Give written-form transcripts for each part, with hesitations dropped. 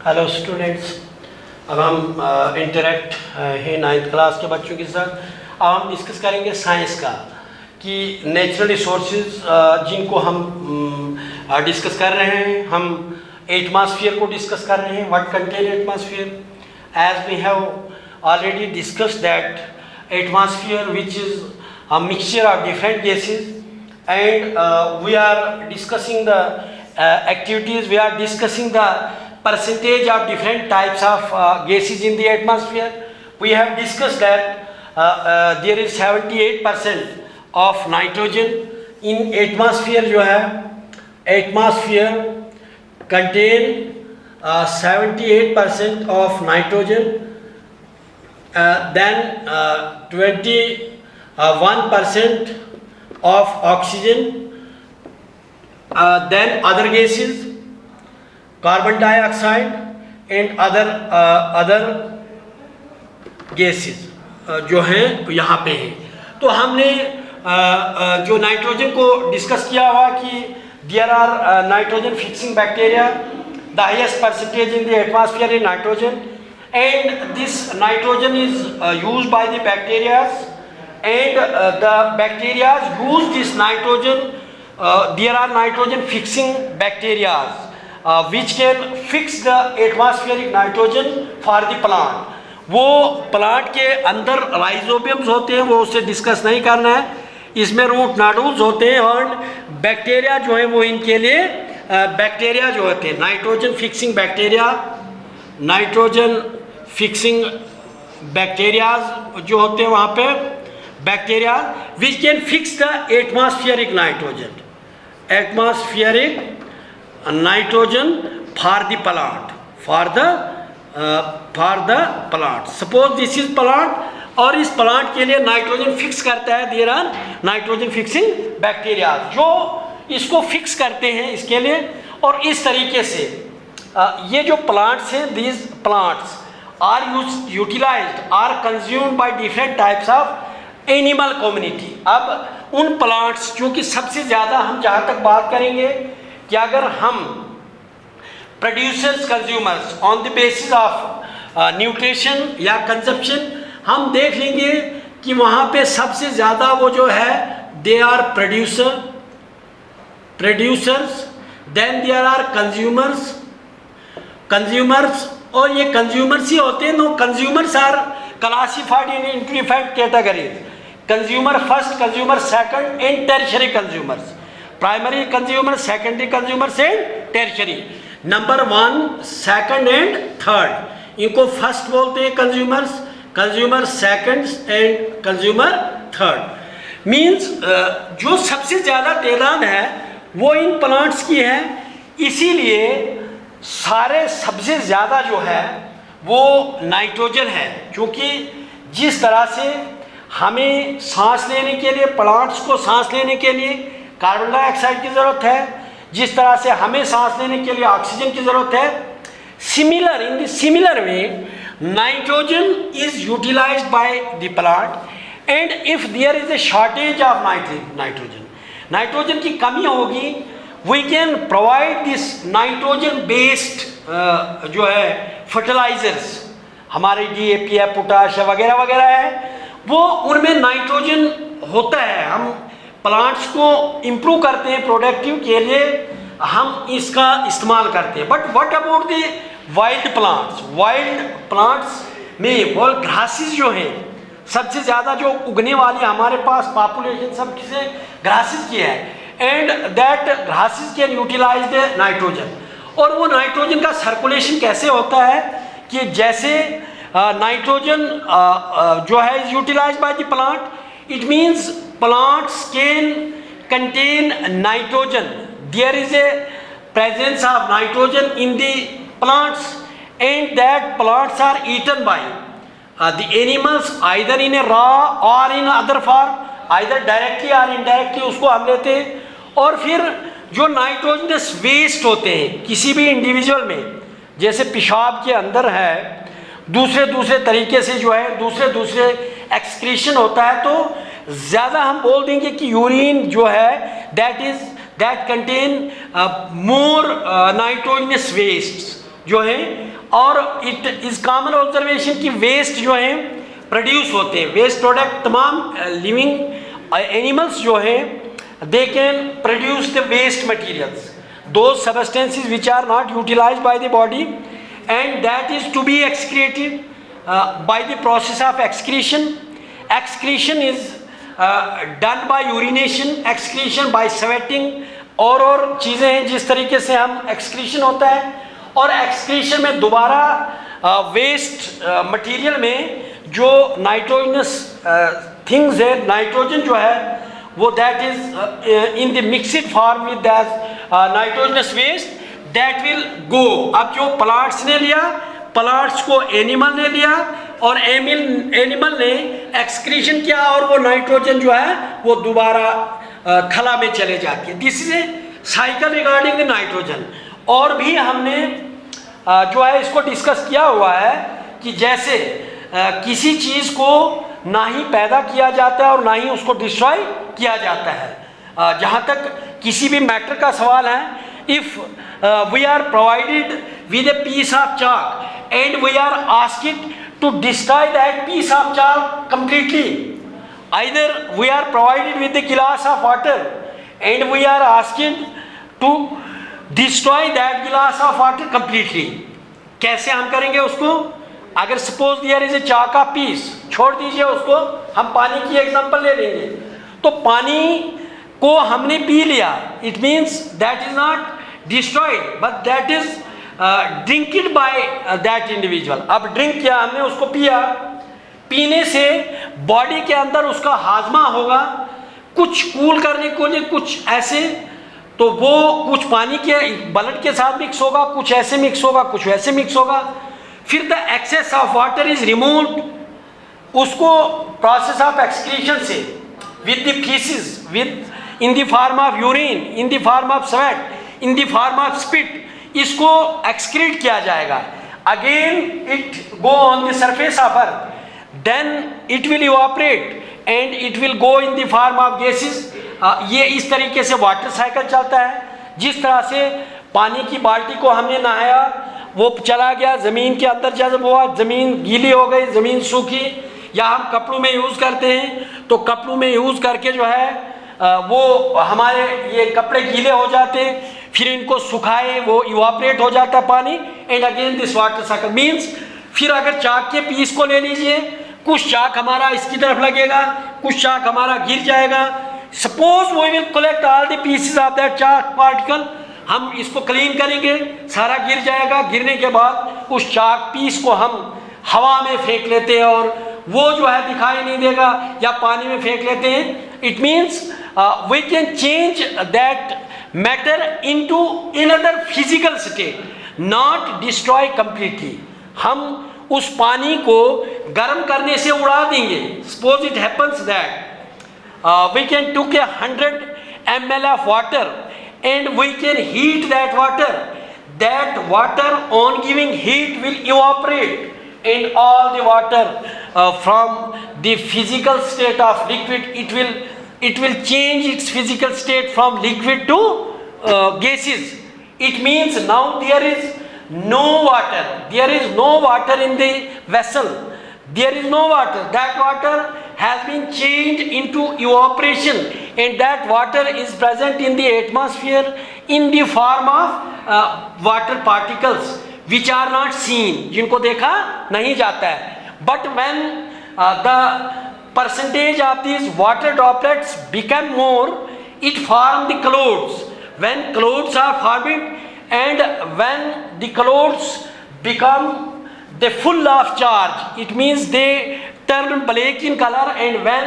Hello students, अब हम interact हैं 9th क्लास के बच्चों के साथ। अब हम डिस्कस करेंगे साइंस का कि नेचुरल रिसोर्सेज जिनको हम डिस्कस कर रहे हैं। हम एटमॉस्फेयर को डिस्कस कर रहे हैं, what contain atmosphere. As we have already discuss that atmosphere which is a mixture of different gases, and we are discussing the activities, we are discussing the percentage of different types of gases in the atmosphere. We have discussed that there is 78% of nitrogen in atmosphere. जो है atmosphere contain 78% of nitrogen, then 1% of oxygen, then other gases, carbon dioxide and other gases जो हैं यहाँ पे हैं। तो हमने जो नाइट्रोजन को डिस्कस किया हुआ कि there are nitrogen fixing bacteria, the highest percentage in the atmosphere is nitrogen, and this nitrogen is used by the bacteria, and the bacteria use this nitrogen. There are nitrogen fixing bacteria which can fix the atmospheric nitrogen for the plant. वो plant के अंदर राइजोबियम्स होते हैं, वो उससे discuss नहीं करना है। इसमें रूट नोडुल्स होते हैं और बैक्टीरिया जो है वो इनके लिए बैक्टीरिया जो होते हैं nitrogen fixing bacteria, nitrogen fixing bacteria जो होते हैं वहाँ पे bacteria which can fix the atmospheric nitrogen for the plant, for the plant. Suppose this is plant और इस plant के लिए नाइट्रोजन फिक्स करता है, there are nitrogen fixing bacteria जो इसको फिक्स करते हैं इसके लिए। और इस तरीके से ये जो प्लांट्स हैं, these plants are utilized or consumed by different types of animal community. अब उन प्लांट्स क्योंकि सबसे ज़्यादा हम जहाँ तक बात करेंगे कि अगर हम producers consumers on the basis of nutrition या कंजप्शन, हम देख लेंगे कि वहाँ पे सबसे ज़्यादा वो जो है they are producers, then there are consumers और ये कंज्यूमर्स ही होते हैं। No consumers are classified in different categories, consumer first, consumer second and tertiary consumers, primary consumer, secondary consumers and tertiary. Number 1, second and third, इनको first बोलते हैं consumers, consumer second and consumer third. Means जो सबसे ज़्यादा तादाद है वो in plants की है, इसीलिए सारे सबसे ज़्यादा जो है वो नाइट्रोजन है। क्योंकि जिस तरह से हमें सांस लेने के लिए, प्लांट्स को सांस लेने के लिए कार्बन डाइऑक्साइड की ज़रूरत है, जिस तरह से हमें सांस लेने के लिए ऑक्सीजन की ज़रूरत है, similar in the similar way nitrogen is utilised by the plant. And if there is a shortage of nitrogen की कमी होगी, we can provide this nitrogen based जो है फर्टिलाइजर्स, हमारे DAP है, पोटाश वगैरह वगैरह है, वो उनमें नाइट्रोजन होता है। हम प्लांट्स को इम्प्रूव करते हैं, प्रोडक्टिव के लिए हम इसका इस्तेमाल करते हैं। But what about the wild plants में वो ग्रासेस जो हैं सबसे ज़्यादा जो उगने वाली हमारे पास पॉपुलेशन सबसे ग्रासेस की है, and that grasses can utilise the nitrogen. और वो नाइट्रोजन का सर्कुलेशन कैसे होता है कि जैसे नाइट्रोजन जो है is utilised by the plant, it means plants can contain nitrogen, there is a presence of nitrogen in the plants, and that plants are eaten by the animals either in a raw और in other form, either directly और indirectly उसको हम लेते हैं। और फिर जो nitrogenous waste होते हैं किसी भी इंडिविजुअल में, जैसे पेशाब के अंदर है, दूसरे तरीके से जो है दूसरे एक्सक्रीशन होता है, तो ज़्यादा हम बोल देंगे कि यूरिन जो है that contain more nitrogenous waste, जो है, और इट इज़ कॉमन ऑब्जर्वेशन कि वेस्ट जो है प्रोड्यूस होते हैं, वेस्ट प्रोडक्ट तमाम लिविंग एनिमल्स जो है they can produce the waste materials, those substances which are not utilized by the body, and that is to be excreted by the process of excretion. Excretion is done by urination, excretion by sweating, और चीज़ें हैं जिस तरीके से हम excretion होता है, और excretion में दोबारा वेस्ट मटेरियल में जो नाइट्रोजनस थिंग्स है, नाइट्रोजन जो है वो that is in the mixed form with that nitrogenous waste that will go. अब जो प्लांट्स ने लिया, प्लांट्स को एनिमल ने लिया और एनिमल ने एक्सक्रीशन किया और वो नाइट्रोजन जो है वो दोबारा खला में चले जाती है. This is a cycle regarding the nitrogen. और भी हमने जो है इसको डिस्कस किया हुआ है कि जैसे किसी चीज़ को ना ही पैदा किया जाता है और ना ही उसको डिस्ट्रॉय किया जाता है. जहाँ तक किसी भी मैटर का सवाल है, if we are provided with a piece of chalk and we are asked to destroy that piece of chalk completely, either we are provided with a glass of water and we are asked to destroy that glass of water completely. कैसे हम करेंगे उसको? अगर suppose there is ए चाक का piece, छोड़ दीजिए उसको, हम पानी की एग्जांपल ले लेंगे, तो पानी को हमने पी लिया, it means that is not destroyed but that is drinked by that individual. अब ड्रिंक किया हमने, उसको पिया, पीने से बॉडी के अंदर उसका हाजमा होगा, कुछ कूल करने को लिए कुछ ऐसे, तो वो कुछ पानी के ब्लड के साथ मिक्स होगा, कुछ ऐसे मिक्स होगा, कुछ वैसे मिक्स होगा. फिर the excess of water is removed, उसको प्रोसेस ऑफ एक्सक्रीशन से with the faeces, with in the form of urine, in the form of sweat, in the form of spit, इसको एक्सक्रीट किया जाएगा. Again it go on the surface of earth, then it will evaporate and it will go in the form of gases. ये इस तरीके से water cycle चलता है. जिस तरह से पानी की बाल्टी को हमने नहाया, वो चला गया ज़मीन के अंदर, जब हुआ ज़मीन गीली हो गई, ज़मीन सूखी, या हम कपड़ों में यूज़ करते हैं तो कपड़ों में यूज़ करके जो है वो हमारे ये कपड़े गीले हो जाते हैं, फिर इनको सुखाए, वो इवापोरेट हो जाता है पानी, and again this water cycle means. फिर अगर चाक के पीस को ले लीजिए, कुछ चाक हमारा इसकी तरफ लगेगा, कुछ चाक हमारा गिर जाएगा. Suppose we will collect all the pieces of that chalk particle, हम इसको क्लीन करेंगे, सारा गिर जाएगा. गिरने के बाद उस चाक पीस को हम हवा में फेंक लेते हैं और वो जो है दिखाई नहीं देगा, या पानी में फेंक लेते हैं. It means we can change that matter into another physical state, not destroy completely. हम उस पानी को गर्म करने से उड़ा देंगे. Suppose it happens that we can took 100 ml of water and we can heat that water. That water on giving heat will evaporate and all the water from the physical state of liquid, it will change its physical state from liquid to gases. It means now there is no water, there is no water in the vessel, there is no water. That water has been changed into evaporation and that water is present in the atmosphere in the form of water particles which are not seen, जिनको देखा नहीं जाता है. But when the percentage of these water droplets become more, it form the clouds. When clouds are formed and when the clouds become they full of charge, it means they turn black in color, and when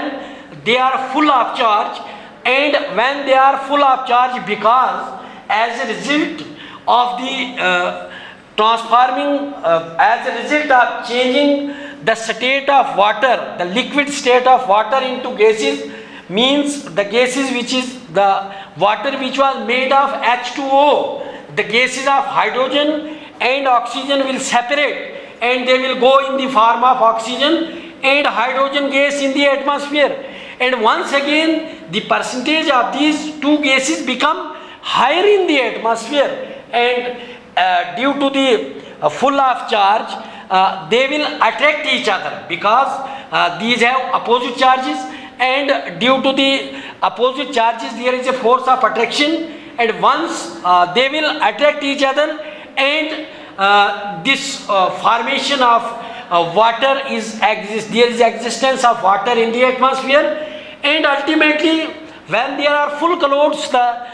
they are full of charge, and when they are full of charge because as a result of the transforming, as a result of changing the state of water, the liquid state of water into gases, means the gases which is the water which was made of H2O, the gases of hydrogen and oxygen will separate and they will go in the form of oxygen and hydrogen gas in the atmosphere, and once again the percentage of these two gases become higher in the atmosphere, and due to the full of charge, they will attract each other because these have opposite charges, and due to the opposite charges there is a force of attraction, and once they will attract each other, and this formation of water there is existence of water in the atmosphere, and ultimately when there are full clouds, the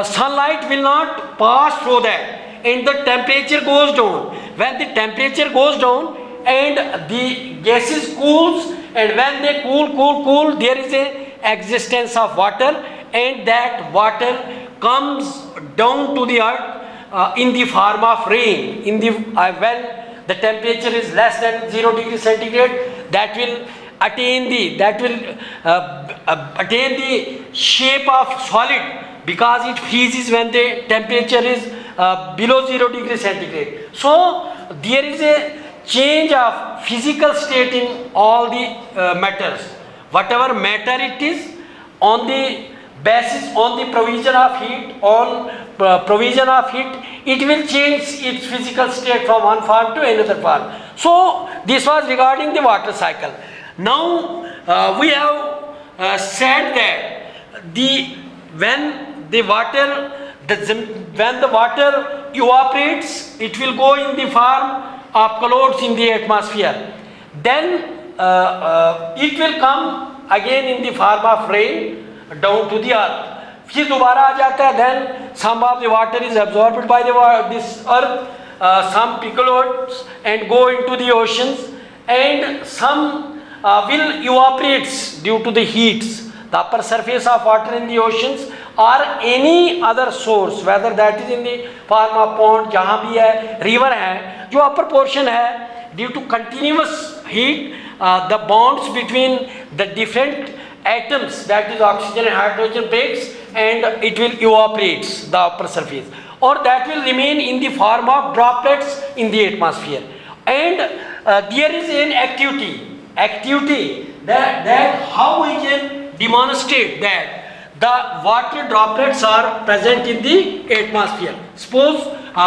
sunlight will not pass through that, and the temperature goes down. When the temperature goes down and the gases cools, and when they cool, there is a existence of water, and that water comes down to the earth in the form of rain. In the when the temperature is less than 0 degree centigrade, that will attain the shape of solid, because it freezes when the temperature is below 0 degree centigrade. So there is a change of physical state in all the matters. Whatever matter it is, on the basis, on the provision of heat, it will change its physical state from one form to another form. So this was regarding the water cycle. Now we have said that when the water evaporates, it will go in the form of clouds in the atmosphere. Then it will come again in the form of rain down to the earth. फिर दोबारा आ जाता है. Then some of the water is absorbed by this earth, some percolates and go into the oceans, and some will evaporate due to the heats. The upper surface of water in the oceans or any other source, whether that is in the form of pond, जहाँ भी है, river है, जो upper portion है, due to continuous heat, the bonds between the different atoms, that is oxygen and hydrogen, breaks, and it will evaporate the upper surface, or that will remain in the form of droplets in the atmosphere. And there is an activity that how we can demonstrate that the water droplets are present in the atmosphere. Suppose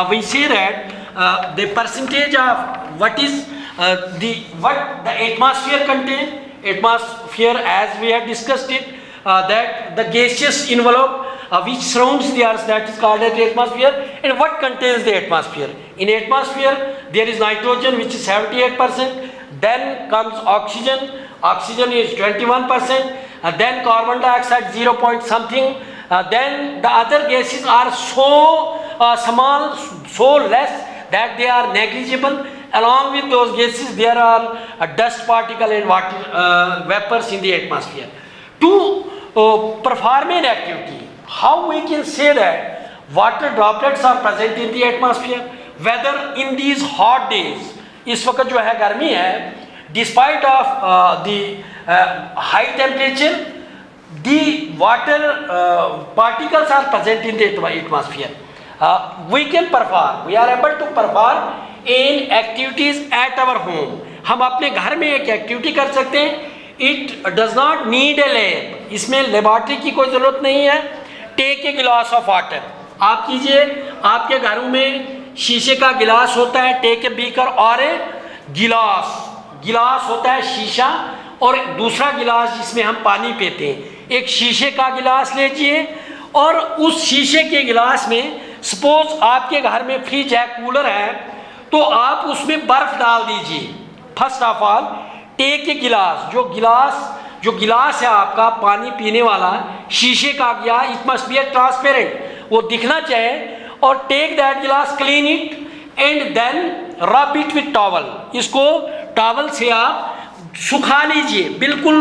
we say that the percentage of what the atmosphere contains. Atmosphere, as we have discussed it, that the gaseous envelope which surrounds the earth, that is called as the atmosphere. And what contains the atmosphere? In atmosphere there is nitrogen, which is 78%, then comes oxygen is 21%, then carbon dioxide 0 point something, then the other gases are so small, so less that they are negligible. Along with those gases there are dust particle and water vapors in the atmosphere. To perform an activity, how we can say that water droplets are present in the atmosphere, whether in these hot days, इस वक्त जो है गर्मी है, despite of the high temperature, the water particles are present in the atmosphere. We are able to perform in activities at our home. हम अपने घर में एक एक्टिविटी कर सकते हैं. It does not need a lab. इसमें लेबॉर्ट्री की कोई ज़रूरत नहीं है. Take a glass of water. आप कीजिए, आपके घरों में शीशे का गिलास होता है. Take a beaker और गिलास होता है शीशा, और दूसरा गिलास जिसमें हम पानी पीते हैं. एक शीशे का गिलास लीजिए, और उस शीशे के गिलास में सपोज आपके घर में फ्रिज है, कूलर है, तो आप उसमें बर्फ डाल दीजिए. First of all take a glass, जो गिलास है आपका पानी पीने वाला, शीशे का गया, it must be a transparent, वो दिखना चाहिए. और take that glass, clean it and then rub it with towel. इसको टॉवल से आप सुखा लीजिए. बिल्कुल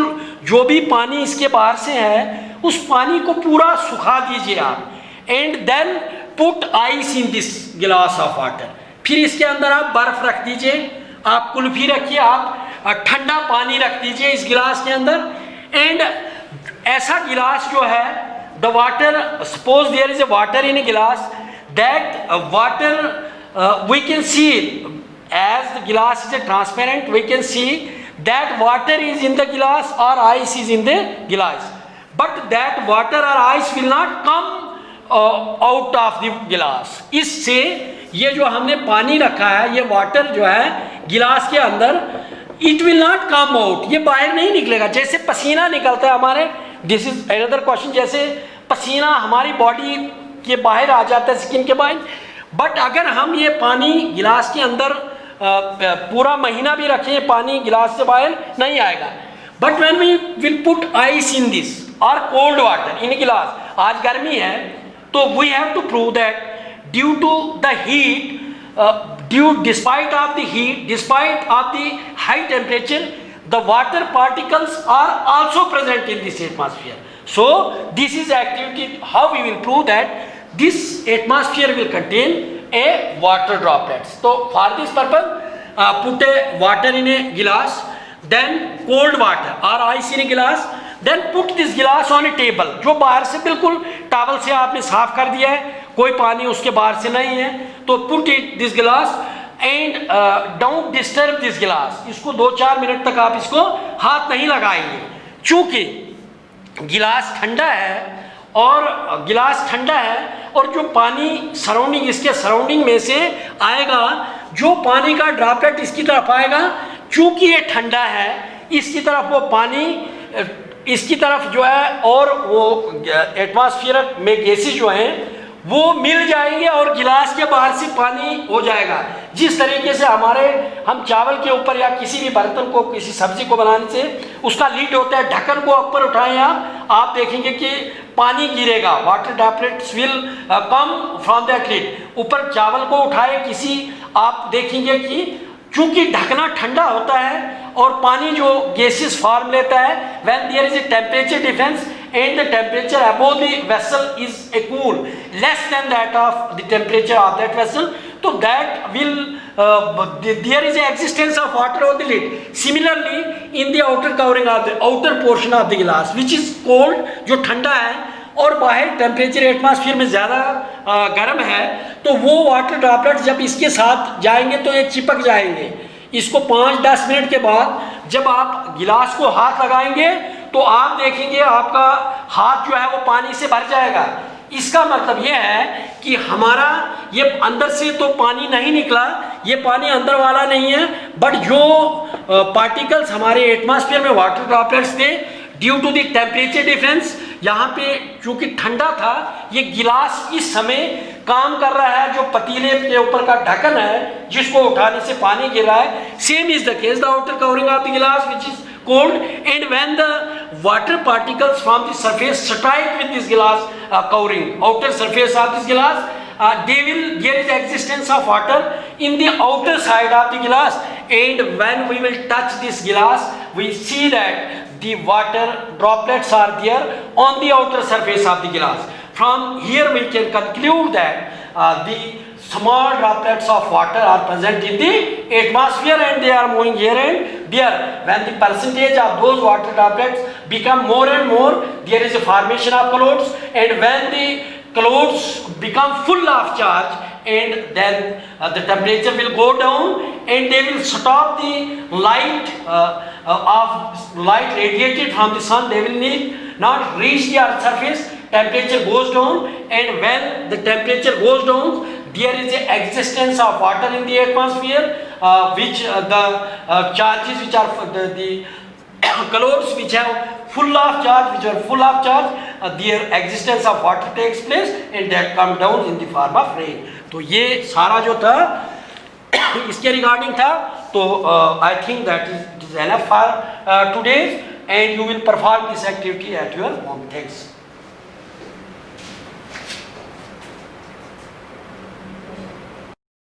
जो भी पानी इसके बाहर से है उस पानी को पूरा सुखा दीजिए आप. And then put ice in this glass of water. फिर इसके अंदर आप बर्फ रख दीजिए, आप कुल्फी रखिए, आप ठंडा पानी रख दीजिए इस गिलास के अंदर. एंड ऐसा गिलास जो है, the water, suppose there is a water in a glass, that water we can see as the glass is a transparent, we can see that water is in the glass or ice is in the glass, but that water or ice will not come out of the glass. इससे ये जो हमने पानी रखा है, ये water जो है गिलास के अंदर, it will not come out, ये बाहर नहीं निकलेगा। जैसे पसीना निकलता है हमारे, दिस इज अनदर क्वेश्चन, जैसे पसीना हमारी बॉडी के बाहर आ जाता है, स्किन के बाहर, बट अगर हम ये पानी गिलास के अंदर पूरा महीना भी रखें, पानी गिलास से बाहर नहीं आएगा। But when we will put ice in this और कोल्ड वाटर इन गिलास, आज गर्मी है तो we have to prove that due to the heat, despite of the high temperature, the water particles are also present in this atmosphere. So this is activity how we will prove that this atmosphere will contain a water droplets. So for this purpose, put a water in a glass, then cold water or ice in a glass, then put this glass on a table. जो बाहर से बिल्कुल towel से आपने साफ कर दिया है, कोई पानी उसके बाहर से नहीं है, तो पुट इट दिस गिलास एंड डोंट डिस्टर्ब दिस गिलास। इसको 2-4 मिनट तक आप इसको हाथ नहीं लगाएंगे, चूंकि गिलास ठंडा है और जो पानी सराउंडिंग, इसके सराउंडिंग में से आएगा, जो पानी का ड्रॉपलेट इसकी तरफ आएगा, चूंकि ये ठंडा है, इसकी तरफ वो पानी, इसकी तरफ जो है, और वो एटमॉस्फेयर में गैसेस जो हैं वो मिल जाएंगे और गिलास के बाहर से पानी हो जाएगा। जिस तरीके से हम चावल के ऊपर या किसी भी बर्तन को, किसी सब्जी को बनाने से उसका लीड होता है, ढक्कन को ऊपर उठाएं आप देखेंगे कि पानी गिरेगा, water droplets will come from that lead. ऊपर चावल को उठाए आप देखेंगे कि चूंकि ढकना ठंडा होता है और पानी जो गैसेस फॉर्म लेता है, when there is a temperature difference and the temperature above the vessel is a cool less than that of the temperature of that vessel, so that will there is a existence of water on the lid. Similarly in the outer covering of the outer portion of the glass which is cold, जो ठंडा है और बाहर temperature atmosphere में ज़्यादा गर्म है, तो वो वाटर ड्रॉपलेट्स जब इसके साथ जाएंगे तो ये चिपक जाएंगे। इसको 5-10 मिनट के बाद जब आप गिलास को हाथ लगाएंगे तो आप देखेंगे आपका हाथ जो है वो पानी से भर जाएगा। इसका मतलब यह है कि हमारा ये अंदर से तो पानी नहीं निकला, ये पानी अंदर वाला नहीं है, बट जो पार्टिकल्स हमारे एटमॉस्फेयर में वाटर ड्रॉपलेट्स थे, due to the temperature difference, यहाँ पे चूंकि ठंडा था, ये गिलास इस समय काम कर रहा है, जो पतीले के ऊपर का ढक्कन है जिसको उठाने से पानी गिर रहा है। Same is the case the outer covering of the glass which is cold, and when the water particles from the surface strike with this glass covering, outer surface of this glass, there is existence of water in the outer side of the glass, and when we will touch this glass we see that the water droplets are there on the outer surface of the glass. From here we can conclude that the small droplets of water are present in the atmosphere and they are moving here and there. When the percentage of those water droplets become more and more, there is a formation of clouds, and when the clouds become full of charge, and then the temperature will go down and they will stop the light radiated from the sun. They will not reach the earth's surface. Temperature goes down, and when the temperature goes down, there is a existence of water in the atmosphere, which the charges which are the clouds which have full of charge, their existence of water takes place and that come down in the form of rain. तो ये सारा जो था इसके regarding था, तो I think that is enough for today, and you will perform this activity at your home. Thanks.